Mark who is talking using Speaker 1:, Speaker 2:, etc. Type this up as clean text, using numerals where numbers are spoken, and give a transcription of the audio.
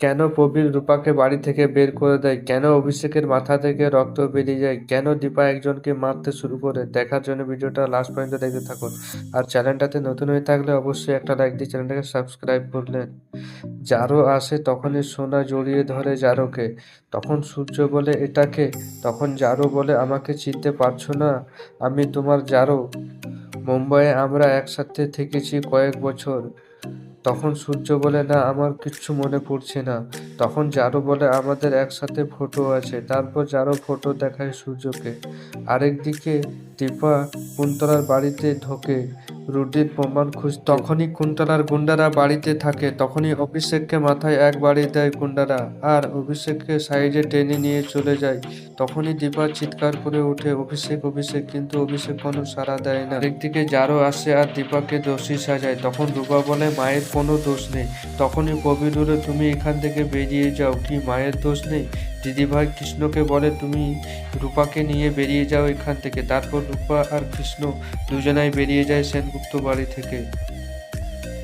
Speaker 1: কেন প্রবীর রূপাকে বাড়ি থেকে বের করে দেয়? কেন অভিষেকের মাথা থেকে রক্ত বেরিয়ে যায়? কেন দীপা একজনকে মারতে শুরু করে? দেখার জন্য ভিডিওটা লাস্ট পর্যন্ত দেখতে থাকুন। আর চ্যানেলটাতে নতুন হয়ে থাকলে অবশ্যই একটা লাইক দিয়ে চ্যানেলটাকে সাবস্ক্রাইব করলেন। জারো আসে তখনই সোনা জড়িয়ে ধরে জারোকে। তখন সূর্য বলে এটাকে। তখন জারো বলে আমাকে চিনতে পারছো না? আমি তোমার জারো। মুম্বাইয়ে আমরা একসাথে থেকেছি কয়েক বছর। তখন সূর্য বলে না আমার কিচ্ছু মনে পড়ছে না। তখন জারু বলে আমাদের একসাথে ফটো আছে। তারপর জারু ফটো দেখায় সূর্যকে। আরেকদিকে দীপা কুন্তলার বাড়িতে ঢোকে রুডির প্রমাণ খুঁজতে। তখনই কুন্তলার গুন্ডারা বাড়িতে থাকে। তখনই অভিষেককে মাথায় এক বাড়ি দেয় গুন্ডারা আর অভিষেককে সাইডে টেনে নিয়ে চলে যায়। তখনই দীপা চিৎকার করে ওঠে অভিষেক অভিষেক, কিন্তু অভিষেক কোনো সাড়া দেয় না। একদিকে জারো আসে আর দীপাকে দোষী সাজায়। তখন রূপা বলে মায়ের কোনো দোষ নেই। তখনই প্রবীর বলে তুমি এখান থেকে বেরিয়ে যাও। কি মায়ের দোষ নেই? দিদিভাই কৃষ্ণকে বলে তুমি রূপাকে নিয়ে বেরিয়ে যাও এখান থেকে। তারপর রূপা আর কৃষ্ণ দুজনাই বেরিয়ে যায় সেনগুপ্ত বাড়ি থেকে।